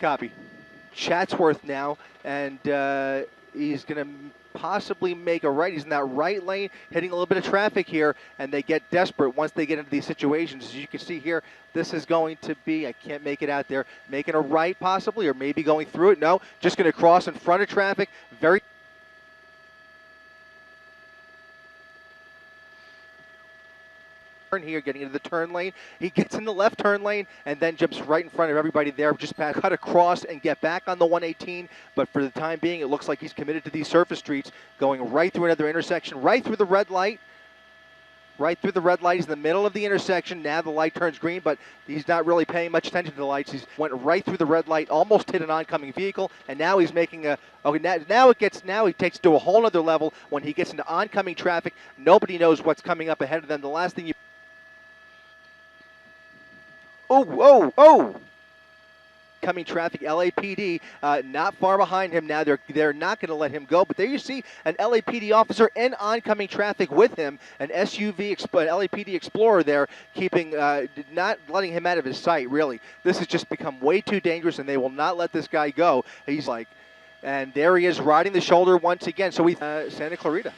Copy. Chatsworth now, and he's going to possibly make a right. He's in that right lane, hitting a little bit of traffic here, and they get desperate once they get into these situations. As you can see here, this is going to be, I can't make it out there, making a right possibly, or maybe going through it. No, just going to cross in front of traffic. Very here, getting into the turn lane. He gets in the left turn lane and then jumps right in front of everybody there. Just cut across and get back on the 118. But for the time being, it looks like he's committed to these surface streets, going right through another intersection, right through the red light. Right through the red light. He's in the middle of the intersection. Now the light turns green, but he's not really paying much attention to the lights. He went right through the red light, almost hit an oncoming vehicle, and now he's making a. Okay, now he takes it to a whole other level when he gets into oncoming traffic. Nobody knows what's coming up ahead of them. The last thing you. Oh! Coming traffic, LAPD not far behind him now. They're not going to let him go. But there you see an LAPD officer in oncoming traffic with him, an SUV, an LAPD Explorer there, keeping not letting him out of his sight. Really, this has just become way too dangerous, and they will not let this guy go. He's like, and there he is riding the shoulder once again. So we Santa Clarita.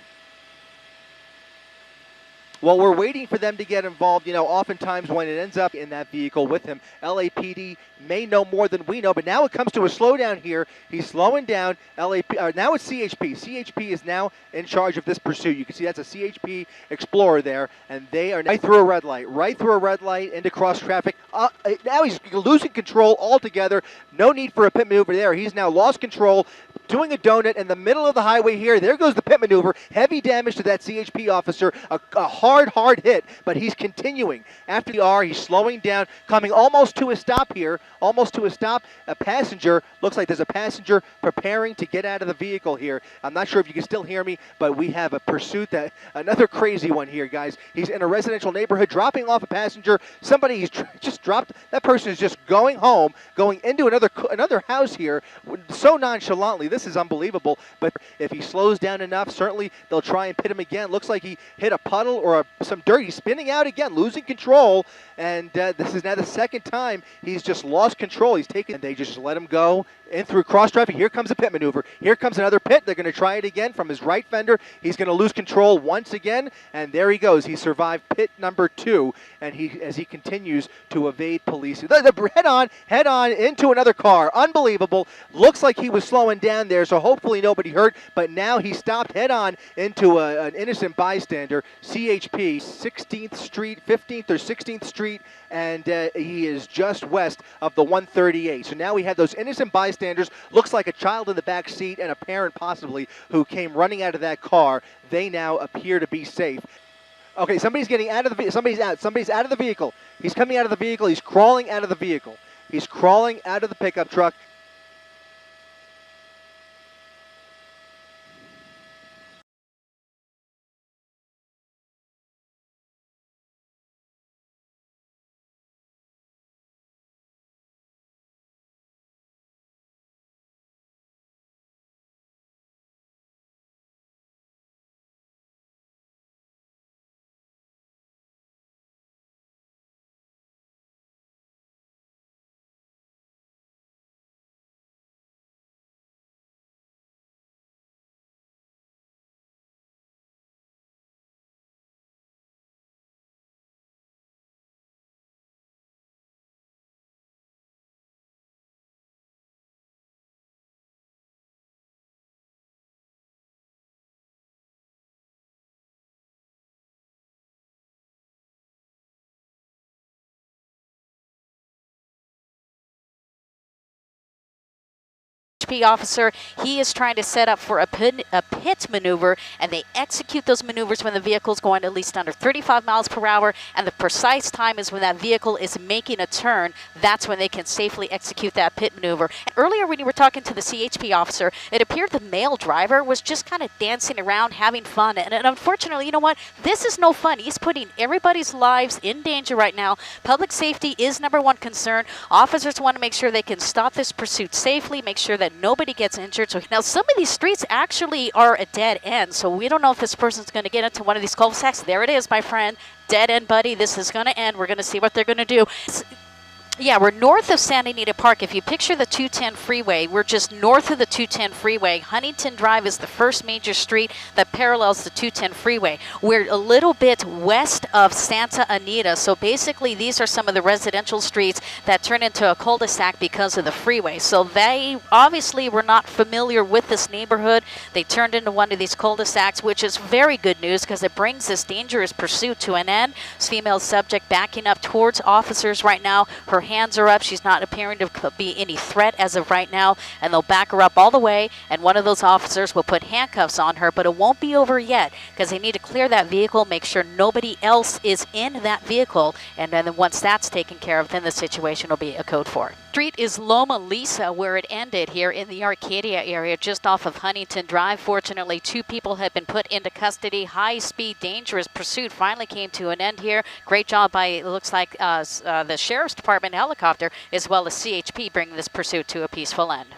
Well, we're waiting for them to get involved. You know, oftentimes when it ends up in that vehicle with him, LAPD may know more than we know, but now it comes to a slowdown here. He's slowing down. Now it's CHP. CHP is now in charge of this pursuit. You can see that's a CHP Explorer there, and they are right through a red light, into cross traffic. Now he's losing control altogether. No need for a pit maneuver there. He's now lost control, doing a donut in the middle of the highway here. There goes the pit maneuver. Heavy damage to that CHP officer. A hard hit, but he's continuing. After the R, he's slowing down, coming almost to a stop here. A passenger, looks like there's a passenger preparing to get out of the vehicle here. I'm not sure if you can still hear me, but we have a pursuit, another crazy one here, guys. He's in a residential neighborhood, dropping off a passenger. Somebody just dropped, that person is just going home, going into another house here, so nonchalantly. This is unbelievable, but if he slows down enough, certainly they'll try and pit him again. Looks like he hit a puddle or some dirt. He's spinning out again, losing control, and this is now the second time he's just lost control. And they just let him go in through cross traffic. Here comes a pit maneuver. Here comes another pit. They're going to try it again from his right fender. He's going to lose control once again, and there he goes. He survived pit number 2, and as he continues to evade police. Head on into another car. Unbelievable. Looks like he was slowing down there, so hopefully nobody hurt, but now he stopped head on into an innocent bystander. CHP, 16th Street, 15th or 16th Street, and he is just west of the 138. So now we have those innocent bystanders. Looks like a child in the back seat and a parent possibly who came running out of that car. They now appear to be safe. Okay, somebody's getting out of the somebody's out of the vehicle. He's coming out of the vehicle. He's crawling out of the vehicle. He's crawling out of the pickup truck. Officer, he is trying to set up for a pit maneuver, and they execute those maneuvers when the vehicle is going at least under 35 miles per hour, and the precise time is when that vehicle is making a turn. That's when they can safely execute that pit maneuver. And earlier when you were talking to the CHP officer, it appeared the male driver was just kind of dancing around, having fun, and unfortunately, you know what? This is no fun. He's putting everybody's lives in danger right now. Public safety is #1 concern. Officers want to make sure they can stop this pursuit safely, make sure that nobody gets injured. So now some of these streets actually are a dead end, so we don't know if this person's going to get into one of these cul-de-sacs. There it is, my friend. Dead end, buddy. This is going to end. We're going to see what they're going to do. Yeah, we're north of Santa Anita Park. If you picture the 210 freeway, we're just north of the 210 freeway. Huntington Drive is the first major street that parallels the 210 freeway. We're a little bit west of Santa Anita, so basically these are some of the residential streets that turn into a cul-de-sac because of the freeway. So they obviously were not familiar with this neighborhood. They turned into one of these cul-de-sacs, which is very good news because it brings this dangerous pursuit to an end. This female subject backing up towards officers right now. Her hands are up. She's not appearing to be any threat as of right now, and they'll back her up all the way, and one of those officers will put handcuffs on her, but it won't be over yet because they need to clear that vehicle, make sure nobody else is in that vehicle, and then once that's taken care of, then the situation will be a code 4. Street is Loma Lisa, where it ended here in the Arcadia area, just off of Huntington Drive. Fortunately, 2 people have been put into custody. High-speed, dangerous pursuit finally came to an end here. Great job by, it looks like, the Sheriff's Department helicopter, as well as CHP, bringing this pursuit to a peaceful end.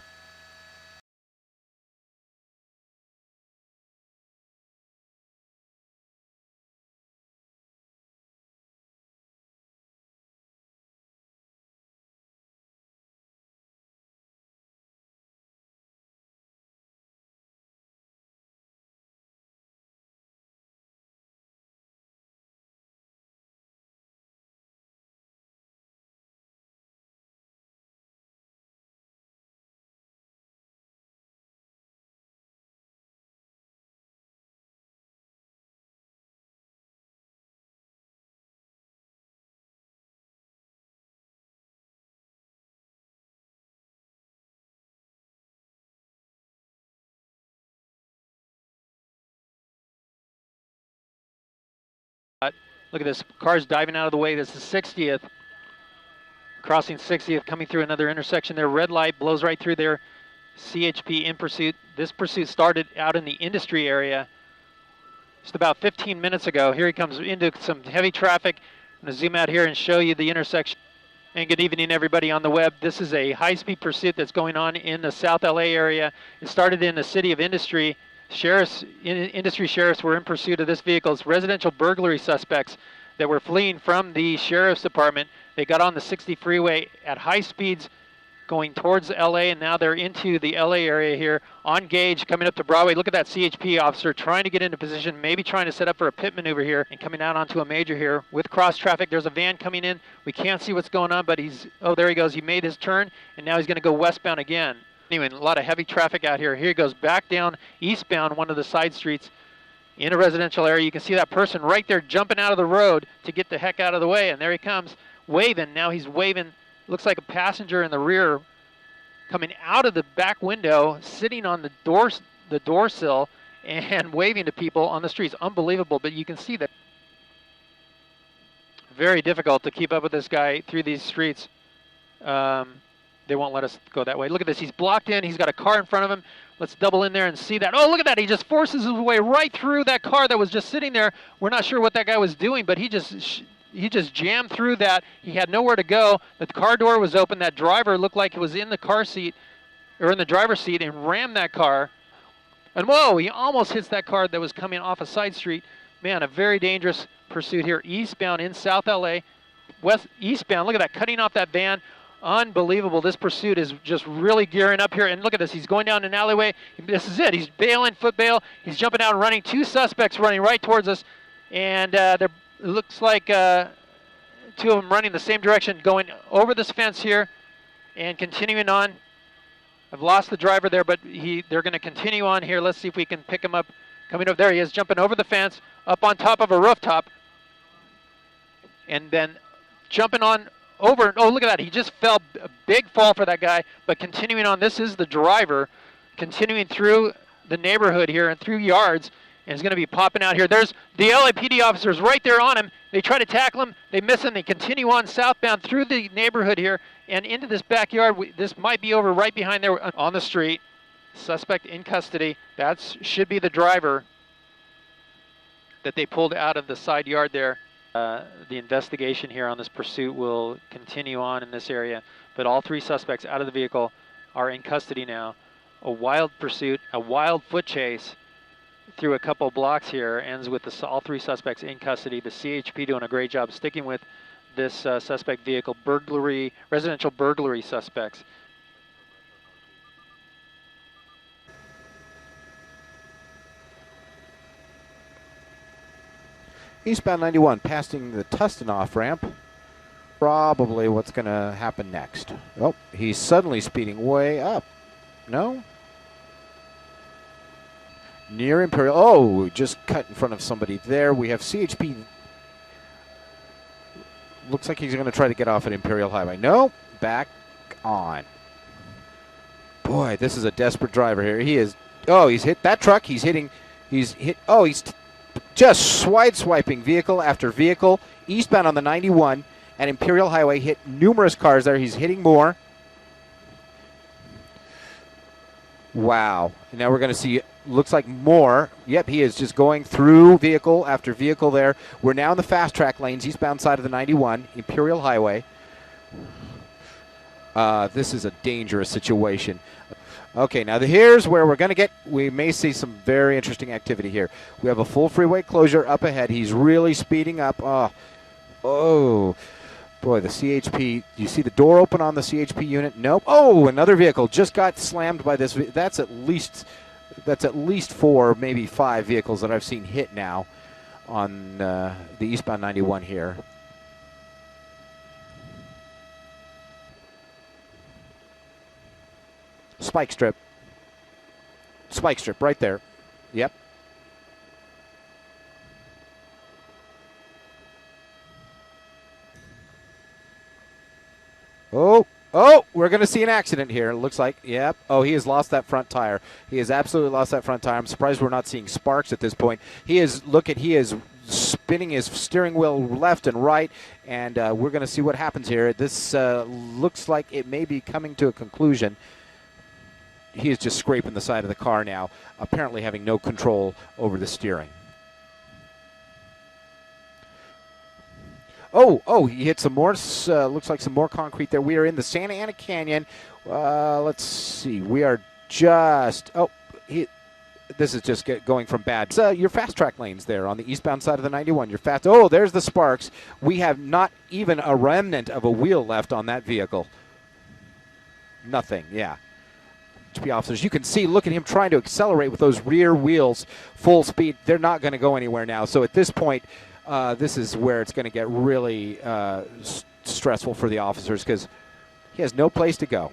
Look at this, cars diving out of the way. This is 60th, crossing 60th, coming through another intersection there. Red light blows right through there. CHP in pursuit. This pursuit started out in the industry area just about 15 minutes ago. Here he comes into some heavy traffic. I'm going to zoom out here and show you the intersection. And good evening, everybody on the web. This is a high-speed pursuit that's going on in the South LA area. It started in the city of Industry. Industry sheriffs were in pursuit of this vehicle. It's residential burglary suspects that were fleeing from the sheriff's department. They got on the 60 freeway at high speeds going towards LA, and now they're into the LA area here on Gage, coming up to Broadway. Look at that CHP officer trying to get into position, maybe trying to set up for a pit maneuver here, and coming out onto a major here with cross traffic. There's a van coming in. We can't see what's going on, but oh, there he goes. He made his turn, and now he's going to go westbound again. Anyway, a lot of heavy traffic out here. Here he goes back down eastbound one of the side streets in a residential area. You can see that person right there jumping out of the road to get the heck out of the way, and there he comes waving. Now he's waving. Looks like a passenger in the rear coming out of the back window, sitting on the door sill and waving to people on the streets. Unbelievable, but you can see that. Very difficult to keep up with this guy through these streets. They won't let us go that way. Look at this. He's blocked in. He's got a car in front of him. Let's double in there and see that. Oh, look at that. He just forces his way right through that car that was just sitting there. We're not sure what that guy was doing, but he just jammed through that. He had nowhere to go. The car door was open. That driver looked like he was in the car seat or in the driver's seat and rammed that car. And whoa, he almost hits that car that was coming off a side street. Man, a very dangerous pursuit here. Eastbound in South LA. Eastbound, look at that, cutting off that van. Unbelievable. This pursuit is just really gearing up here. And look at this. He's going down an alleyway. This is it. He's bailing, foot bail. He's jumping out and running. 2 suspects running right towards us. And it looks like 2 of them running the same direction, going over this fence here and continuing on. I've lost the driver there, but they're going to continue on here. Let's see if we can pick him up. Coming over. There he is, jumping over the fence, up on top of a rooftop. And then jumping on over, oh, look at that. He just fell, a big fall for that guy, but continuing on. This is the driver continuing through the neighborhood here and through yards, and is going to be popping out here. There's the LAPD officers right there on him. They try to tackle him. They miss him. They continue on southbound through the neighborhood here and into this backyard. This might be over right behind there on the street. Suspect in custody. That should be the driver that they pulled out of the side yard there. The investigation here on this pursuit will continue on in this area, but all 3 suspects out of the vehicle are in custody now. A wild pursuit, a wild foot chase through a couple blocks here ends with all 3 suspects in custody. The CHP doing a great job sticking with this suspect vehicle, residential burglary suspects. Eastbound 91 passing the Tustin off ramp. Probably what's going to happen next. Oh, he's suddenly speeding way up. No? Near Imperial. Oh, just cut in front of somebody there. We have CHP. Looks like he's going to try to get off at Imperial Highway. No, back on. Boy, this is a desperate driver here. He is. Oh, he's hit that truck. He's hitting. He's hit. Oh, he's just swiping vehicle after vehicle. Eastbound on the 91 and Imperial Highway, hit numerous cars there. He's hitting more. Wow. And now we're going to see, looks like more. Yep, he is just going through vehicle after vehicle there. We're now in the fast track lanes, eastbound side of the 91, Imperial Highway. This is a dangerous situation. Okay, now here's where we're going to get, we may see some very interesting activity here. We have a full freeway closure up ahead. He's really speeding up. Oh. Boy, the CHP, you see the door open on the CHP unit? Nope. Oh, another vehicle just got slammed by this. That's at least 4, maybe 5 vehicles that I've seen hit now on the eastbound 91 here. Spike strip. Spike strip right there. Yep. Oh, we're going to see an accident here. It looks like, yep. Oh, he has lost that front tire. He has absolutely lost that front tire. I'm surprised we're not seeing sparks at this point. He is spinning his steering wheel left and right, and we're going to see what happens here. This looks like it may be coming to a conclusion. He is just scraping the side of the car now, apparently having no control over the steering. Oh, he hit some more, looks like some more concrete there. We are in the Santa Ana Canyon. Let's see. We are just, this is just going from bad. Your fast track lanes there on the eastbound side of the 91. There's the sparks. We have not even a remnant of a wheel left on that vehicle. Nothing, yeah. HP officers, you can see, look at him trying to accelerate with those rear wheels full speed. They're not going to go anywhere now. So at this point, this is where it's going to get really stressful for the officers because he has no place to go.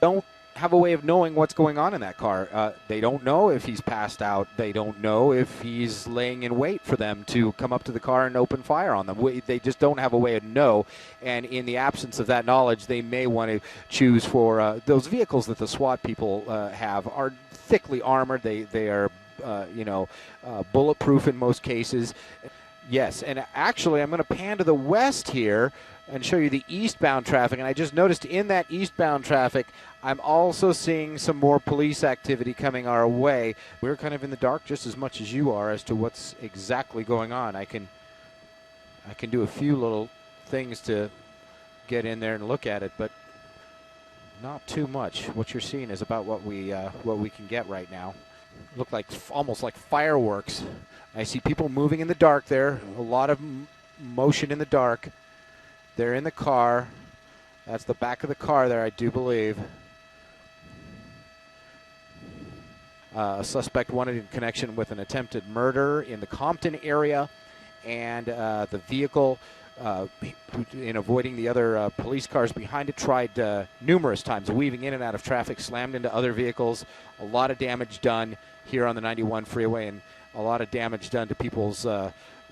Don't have a way of knowing what's going on in that car. They don't know if he's passed out. They don't know if he's laying in wait for them to come up to the car and open fire on them. They just don't have a way to know. And in the absence of that knowledge, they may want to choose for those vehicles that the SWAT people have are thickly armored. They are, bulletproof in most cases. Yes, and actually I'm going to pan to the west here and show you the eastbound traffic. And I just noticed in that eastbound traffic, I'm also seeing some more police activity coming our way. We're kind of in the dark just as much as you are as to what's exactly going on. I can do a few little things to get in there and look at it, but not too much. What you're seeing is about what we can get right now. Look like almost like fireworks. I see people moving in the dark there. A lot of motion in the dark. They're in the car. That's the back of the car there, I do believe. A suspect wanted in connection with an attempted murder in the Compton area, and the vehicle, in avoiding the other police cars behind it, tried numerous times, weaving in and out of traffic, slammed into other vehicles. A lot of damage done here on the 91 freeway, and a lot of damage done to people's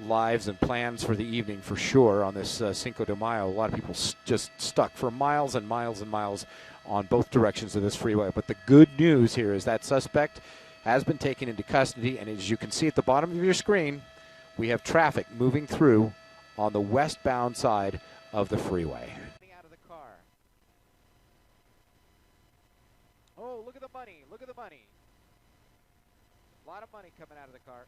lives and plans for the evening for sure on this Cinco de Mayo. A lot of people just stuck for miles and miles and miles on both directions of this freeway. But the good news here is that suspect has been taken into custody, and as you can see at the bottom of your screen, we have traffic moving through on the westbound side of the freeway. Out of the car. Oh, look at the money. Look at the money. A lot of money coming out of the car.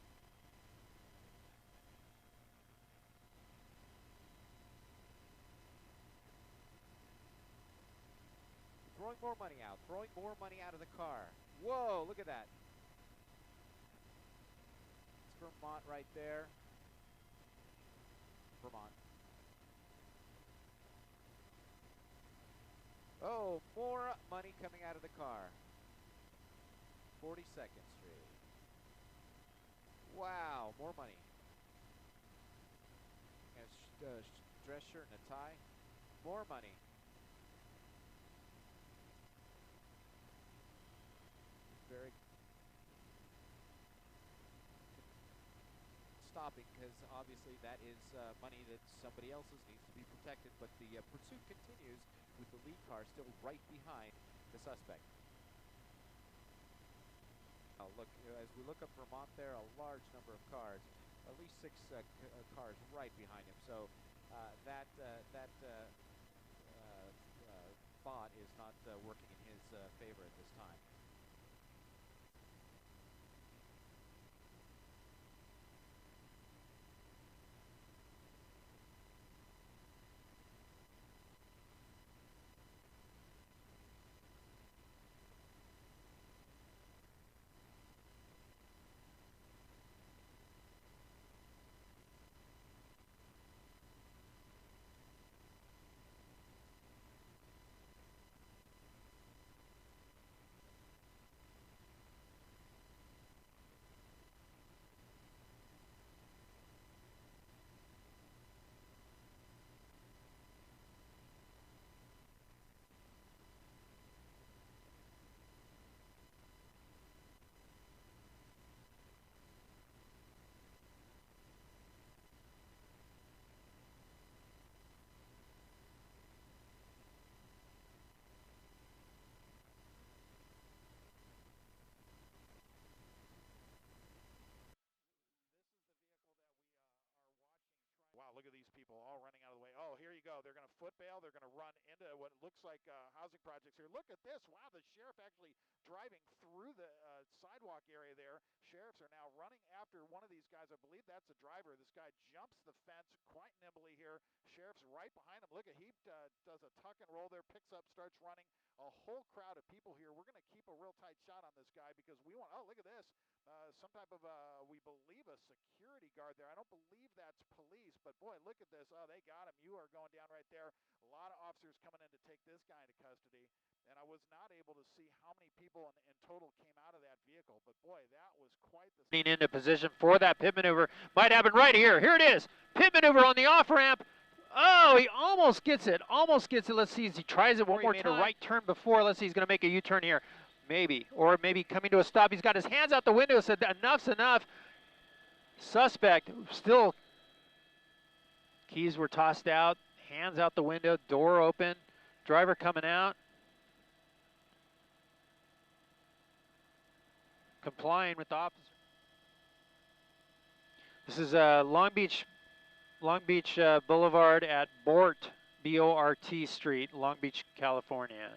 throwing more money out, throwing more money out of the car. Whoa, look at that. It's Vermont right there. Vermont. Oh, more money coming out of the car. 42nd Street. Wow, more money. And a dress shirt and a tie. More money. Very stopping because obviously that is money that somebody else's needs to be protected, but the pursuit continues with the lead car still right behind the suspect. Now look, as we look up Vermont there, a large number of cars, at least 6 cars right behind him. So that bot is not working in his favor at this time. Wow, look at these people all running out of the way. Oh, here you go. They're going to foot bail. They're going to run into what looks like housing projects here. Look at this. Wow, the sheriff actually driving through the sidewalk area there. Sheriffs are now running after one of these guys. I believe that's the driver. This guy jumps the fence quite nimbly here. Sheriff's right behind him. Look at he does a tuck and roll there, picks up, starts running. A whole crowd of people here. We're going to keep a real tight shot on this guy because we want, oh, look at this. Some type of, we believe, a security guard there. I don't believe that's police, but boy, look at this. Oh, they got him. You are going down right there. A lot of officers coming in to take this guy into custody, and I was not able to see how many people in total came out of that vehicle, but boy, that was quite the... Into position for that pit maneuver. Might happen right here. Here it is. Pit maneuver on the off-ramp. Oh, he almost gets it. Almost gets it. Let's see as he tries it one more time. He made a right turn before. Let's see, he's going to make a U-turn here. Maybe. Or maybe coming to a stop. He's got his hands out the window. Said enough's enough. Suspect still. Keys were tossed out. Hands out the window. Door open. Driver coming out. Complying with the officer. This is Long Beach Boulevard at Bort, B-O-R-T Street, Long Beach, California.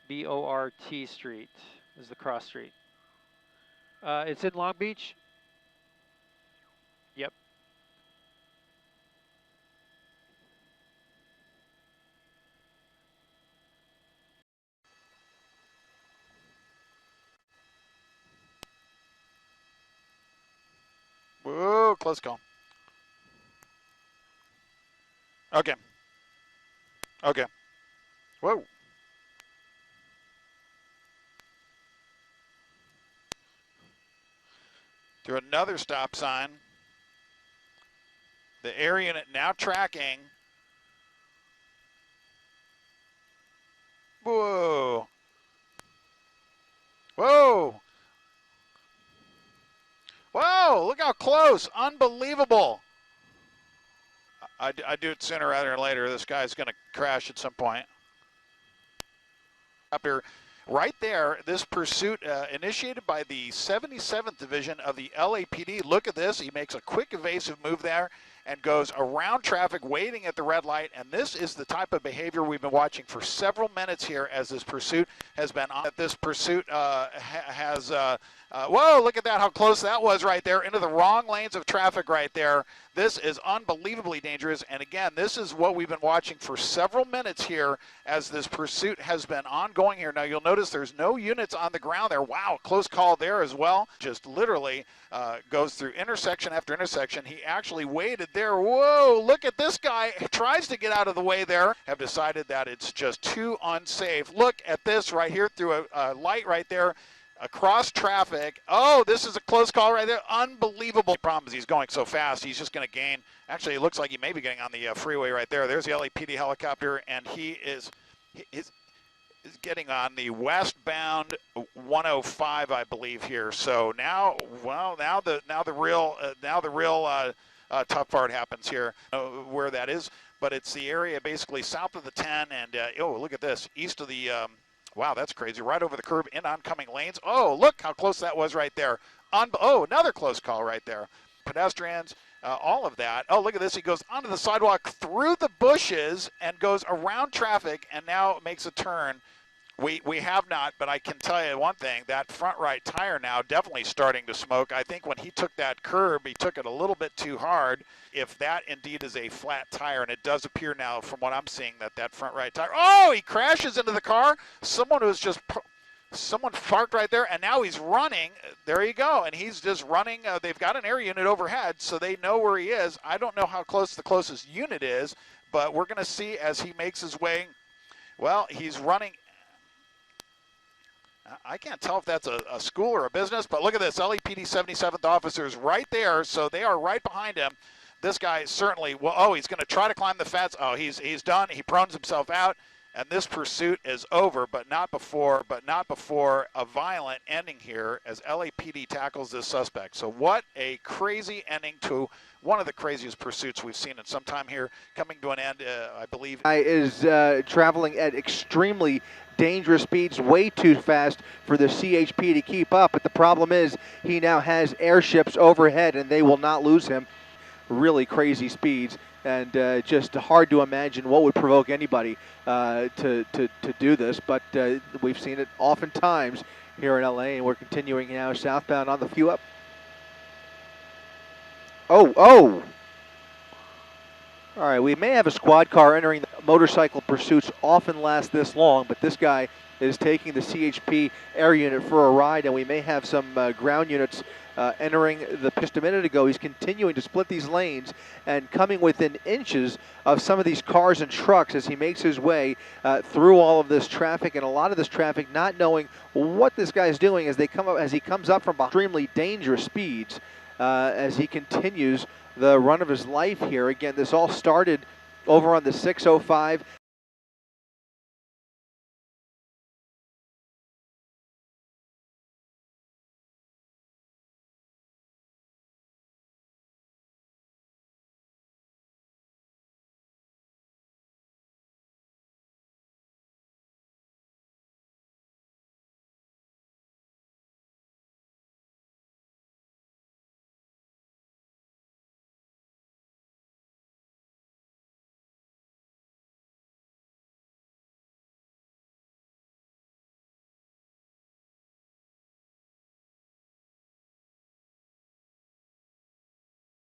B-O-R-T Street is the cross street. It's in Long Beach. Yep. Whoa, close call. Okay. Okay. Whoa. Through another stop sign. The air unit now tracking. Whoa. Whoa. Whoa, look how close. Unbelievable. I do it sooner rather than later. This guy's going to crash at some point. Up here, right there, this pursuit initiated by the 77th Division of the LAPD. Look at this. He makes a quick evasive move there and goes around traffic, waiting at the red light. And this is the type of behavior we've been watching for several minutes here as this pursuit has been on. This pursuit whoa, look at that, how close that was right there, into the wrong lanes of traffic right there. This is unbelievably dangerous, and again, this is what we've been watching for several minutes here as this pursuit has been ongoing here. Now, you'll notice there's no units on the ground there. Wow, close call there as well. Just literally goes through intersection after intersection. He actually waited there. Whoa, look at this guy. He tries to get out of the way there. Have decided that it's just too unsafe. Look at this right here through a light right there. Across traffic. Oh, this is a close call right there. Unbelievable. The problem is he's going so fast, he's just going to gain. Actually, it looks like he may be getting on the freeway right there. There's the LAPD helicopter, and he is getting on the westbound 105, I believe, here. So now, well, now the real tough part happens here, where that is. But it's the area basically south of the 10, and oh, look at this, east of the. Wow, that's crazy. Right over the curb in oncoming lanes. Oh, look how close that was right there. Oh, another close call right there. Pedestrians, all of that. Oh, look at this. He goes onto the sidewalk through the bushes and goes around traffic and now makes a turn. We have not, but I can tell you one thing, that front right tire now definitely starting to smoke. I think when he took that curb, he took it a little bit too hard. If that indeed is a flat tire, and it does appear now from what I'm seeing that front right tire, oh, he crashes into the car. Someone parked right there, and now he's running. There you go, and he's just running. They've got an air unit overhead, so they know where he is. I don't know how close the closest unit is, but we're going to see as he makes his way. Well, he's running. I can't tell if that's a school or a business, but look at this. LAPD 77th officers right there, so they are right behind him. This guy certainly, well, oh, he's going to try to climb the fence. Oh, he's done. He prones himself out, and this pursuit is over, but not before a violent ending here as LAPD tackles this suspect. So what a crazy ending to one of the craziest pursuits we've seen in some time here, coming to an end, I believe. Is traveling at extremely dangerous speeds, way too fast for the CHP to keep up. But the problem is he now has airships overhead, and they will not lose him. Really crazy speeds, and just hard to imagine what would provoke anybody to do this. But we've seen it oftentimes here in LA, and we're continuing now southbound on the few up. Oh! All right, we may have a squad car entering. The motorcycle pursuits often last this long, but this guy is taking the CHP air unit for a ride, and we may have some ground units entering the just a minute ago. He's continuing to split these lanes and coming within inches of some of these cars and trucks as he makes his way through all of this traffic, and a lot of this traffic not knowing what this guy is doing as he comes up from extremely dangerous speeds as he continues the run of his life here. Again, this all started over on the 605.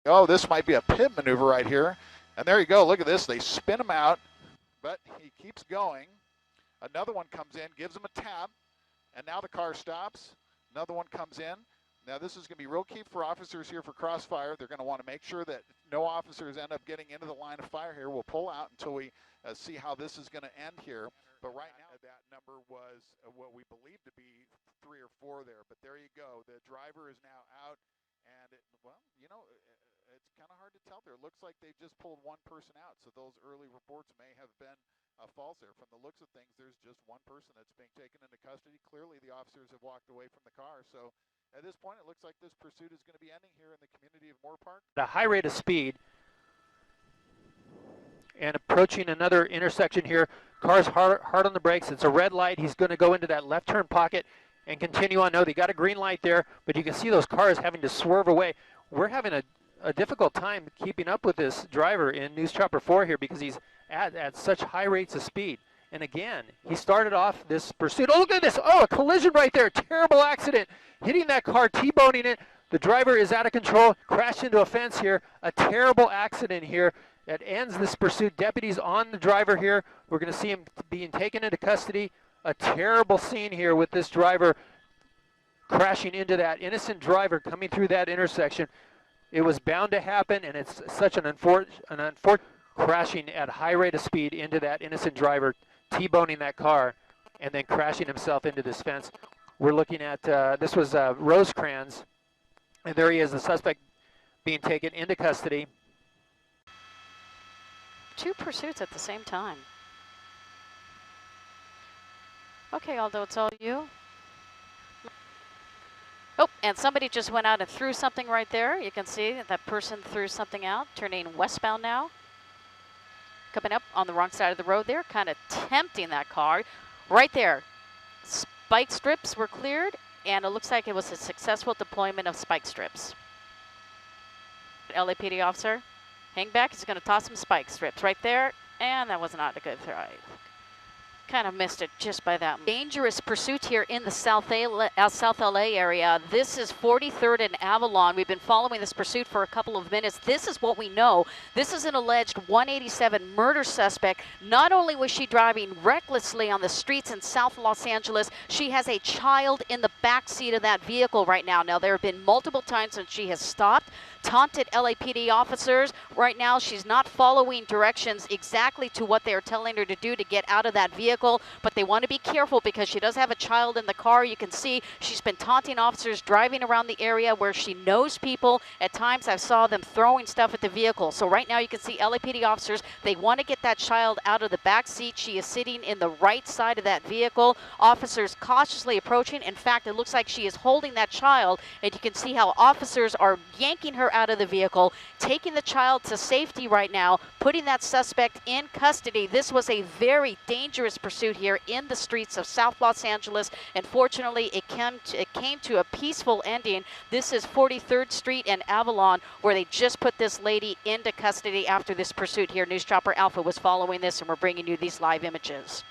Oh, this might be a pit maneuver right here. And there you go. Look at this. They spin him out, but he keeps going. Another one comes in, gives him a tap, and now the car stops. Another one comes in. Now this is going to be real key for officers here for Crossfire. They're going to want to make sure that no officers end up getting into the line of fire here. We'll pull out until we see how this is going to end here. But right now that number was what we believe to be 3 or 4 there. But there you go. The driver is now out. And, well, you know, it's kind of hard to tell there. It looks like they've just pulled one person out. So those early reports may have been false there. From the looks of things, there's just one person that's being taken into custody. Clearly, the officers have walked away from the car. So at this point, it looks like this pursuit is going to be ending here in the community of Moore Park. At a high rate of speed and approaching another intersection here. Car's hard on the brakes. It's a red light. He's going to go into that left turn pocket and continue on. No, they got a green light there, but you can see those cars having to swerve away. We're having a a difficult time keeping up with this driver in News Chopper 4 here because he's at such high rates of speed. And again, he started off this pursuit. Oh, look at this. Oh, a collision right there. Terrible accident. Hitting that car, T-boning it. The driver is out of control, crashed into a fence here. A terrible accident here that ends this pursuit. Deputies on the driver here. We're going to see him being taken into custody. A terrible scene here with this driver crashing into that innocent driver coming through that intersection. It was bound to happen, and it's such an unfortunate crashing at high rate of speed into that innocent driver, T-boning that car, and then crashing himself into this fence. We're looking at, this was Rosecrans, and there he is, the suspect being taken into custody. 2 pursuits at the same time. Okay, Aldo, it's all you. Oh, and somebody just went out and threw something right there. You can see that person threw something out, turning westbound now. Coming up on the wrong side of the road there, kind of tempting that car. Right there, spike strips were cleared, and it looks like it was a successful deployment of spike strips. LAPD officer, hang back, he's going to toss some spike strips right there, and that was not a good throw. Kind of missed it just by that. Dangerous pursuit here in the South LA area. This is 43rd and Avalon. We've been following this pursuit for a couple of minutes. This is what we know. This is an alleged 187 murder suspect. Not only was she driving recklessly on the streets in South Los Angeles, she has a child in the back seat of that vehicle right now. Now, there have been multiple times when she has stopped, taunted LAPD officers. Right now, she's not following directions exactly to what they're telling her to do to get out of that vehicle, but they want to be careful because she does have a child in the car. You can see she's been taunting officers driving around the area where she knows people. At times, I saw them throwing stuff at the vehicle. So right now, you can see LAPD officers, they want to get that child out of the back seat. She is sitting in the right side of that vehicle. Officers cautiously approaching. In fact, it looks like she is holding that child, and you can see how officers are yanking her out of the vehicle, taking the child to safety right now, putting that suspect in custody. This was a very dangerous pursuit here in the streets of South Los Angeles, and fortunately it came to a peaceful ending. This is 43rd Street and Avalon, where they just put this lady into custody after this pursuit here. News Chopper Alpha was following this, and we're bringing you these live images.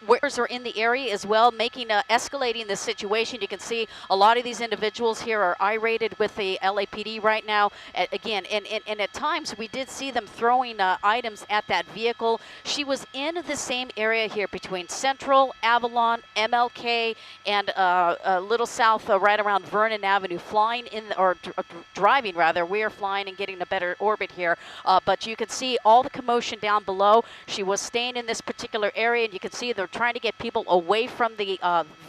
Where's are in the area as well, escalating the situation. You can see a lot of these individuals here are irated with the LAPD right now. Again, and at times we did see them throwing items at that vehicle. She was in the same area here between Central, Avalon, MLK, and a little south right around Vernon Avenue, flying in, or driving rather. We are flying and getting a better orbit here. But you can see all the commotion down below. She was staying in this particular area, and you can see they're trying to get people away from the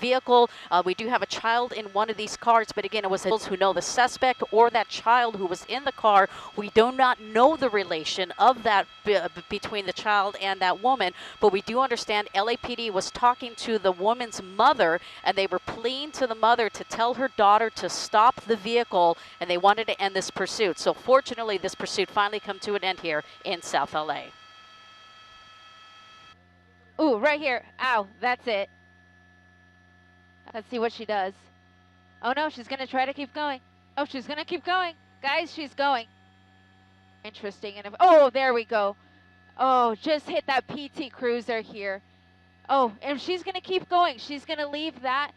vehicle. We do have a child in one of those cars, but again, it was those who know the suspect or that child who was in the car. We do not know the relation of that between the child and that woman, but we do understand LAPD was talking to the woman's mother, and they were pleading to the mother to tell her daughter to stop the vehicle, and they wanted to end this pursuit. So fortunately, this pursuit finally come to an end here in South LA. Ooh, right here. Ow, that's it. Let's see what she does. Oh no, she's gonna try to keep going. Oh, she's gonna keep going. Guys, she's going. Interesting. And oh, there we go. Oh, just hit that PT Cruiser here. Oh, and she's gonna keep going. She's gonna leave that.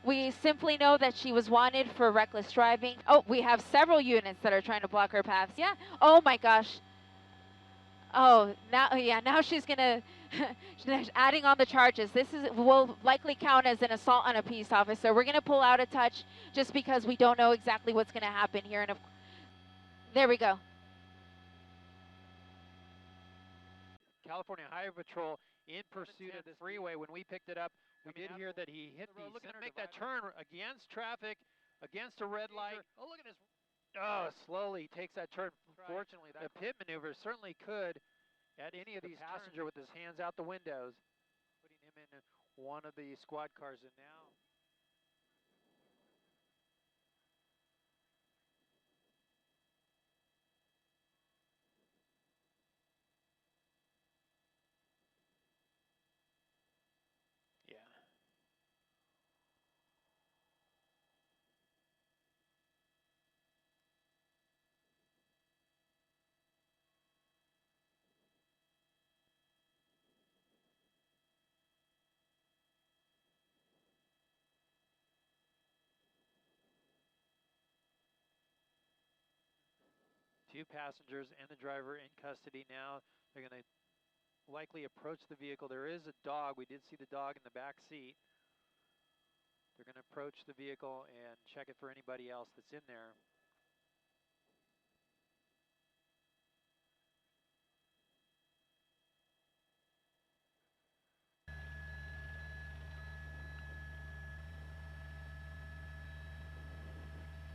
We simply know that she was wanted for reckless driving. Oh, we have several units that are trying to block her paths. Yeah. Oh my gosh. Oh, now, yeah, now she's gonna, she's adding on the charges. This will likely count as an assault on a peace officer. We're gonna pull out a touch just because we don't know exactly what's gonna happen here. And there we go. California Highway Patrol in pursuit of this freeway. When we picked it up, we did hear that he hit the center to make that turn against traffic, against a red light. Oh, look at this. Oh, slowly takes that turn. Fortunately, the pit maneuver certainly could at any of these passenger with his hands out the windows, putting him in one of the squad cars, and now 2 passengers and the driver in custody now. They're going to likely approach the vehicle. There is a dog. We did see the dog in the back seat. They're going to approach the vehicle and check it for anybody else that's in there.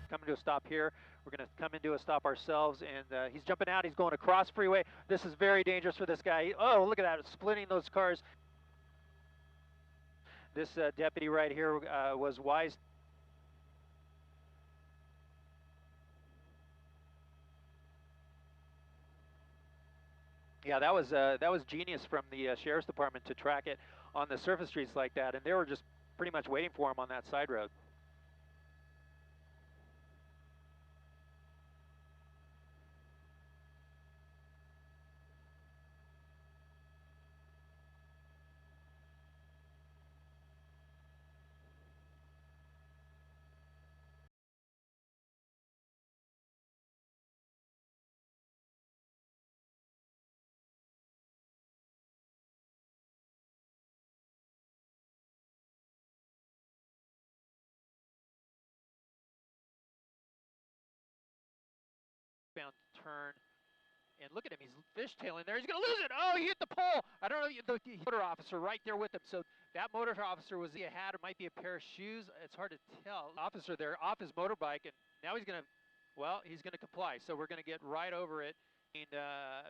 Coming to a stop here. We're going to come into a stop ourselves, and he's jumping out. He's going across freeway. This is very dangerous for this guy. Oh, look at that. It's splitting those cars. This deputy right here was wise. Yeah, that was genius from the sheriff's department to track it on the surface streets like that, and they were just pretty much waiting for him on that side road. Turn, and look at him, he's fishtailing there. He's going to lose it. Oh, he hit the pole. I don't know, the motor officer right there with him. So that motor officer was he a hat, it might be a pair of shoes. It's hard to tell. Officer there off his motorbike, and now he's going to, well, he's going to comply. So we're going to get right over it, and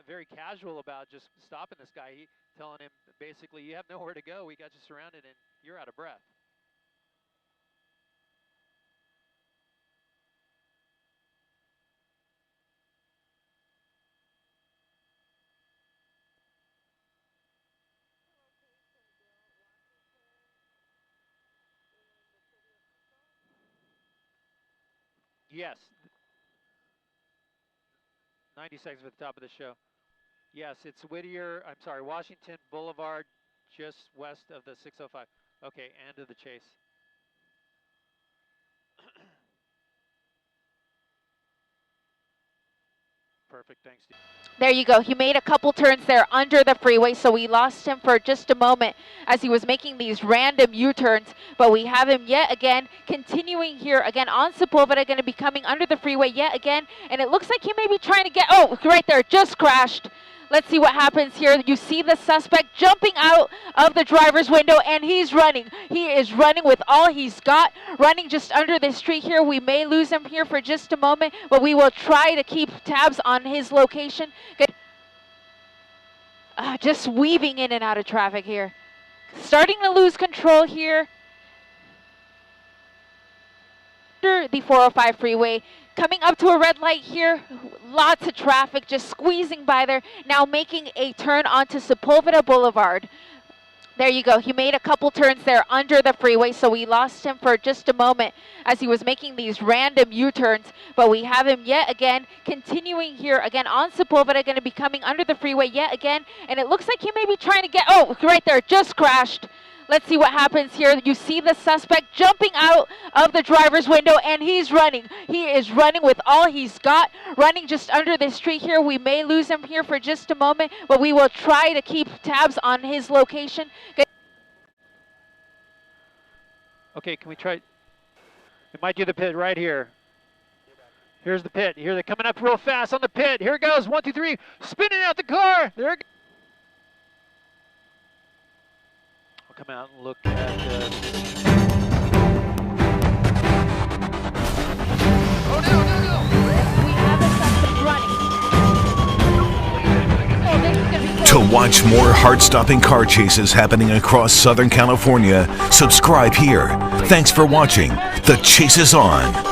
very casual about just stopping this guy. Telling him basically, you have nowhere to go. We got you surrounded, and you're out of breath. Yes. 90 seconds at the top of the show. Yes, it's Washington Boulevard, just west of the 605. Okay, end of the chase. Perfect, thanks, Steve. There you go. He made a couple turns there under the freeway, so we lost him for just a moment as he was making these random U-turns. But we have him yet again continuing here again on Sepulveda, going to be coming under the freeway yet again. And it looks like he may be trying to get, oh, right there, just crashed. Let's see what happens here. You see the suspect jumping out of the driver's window, and he's running. He is running with all he's got, running just under the street here. We may lose him here for just a moment, but we will try to keep tabs on his location. Just weaving in and out of traffic here. Starting to lose control here. The 405 freeway. Coming up to a red light here, lots of traffic just squeezing by there, now making a turn onto Sepulveda Boulevard. There you go. He made a couple turns there under the freeway, so we lost him for just a moment as he was making these random U-turns. But we have him yet again continuing here again on Sepulveda, going to be coming under the freeway yet again. And it looks like he may be trying to get, oh, right there, just crashed. Let's see what happens here. You see the suspect jumping out of the driver's window, and he's running. He is running with all he's got, running just under the street here. We may lose him here for just a moment, but we will try to keep tabs on his location. Okay, can we try? We might do the pit right here. Here's the pit. Here they're coming up real fast on the pit. Here it goes. 1, 2, 3. Spinning out the car. There it goes. I'll come out and look at Oh, no. We have a suspect running. Oh, this is gonna be To watch more heart-stopping car chases happening across Southern California, subscribe here. Thanks for watching. The Chase is on.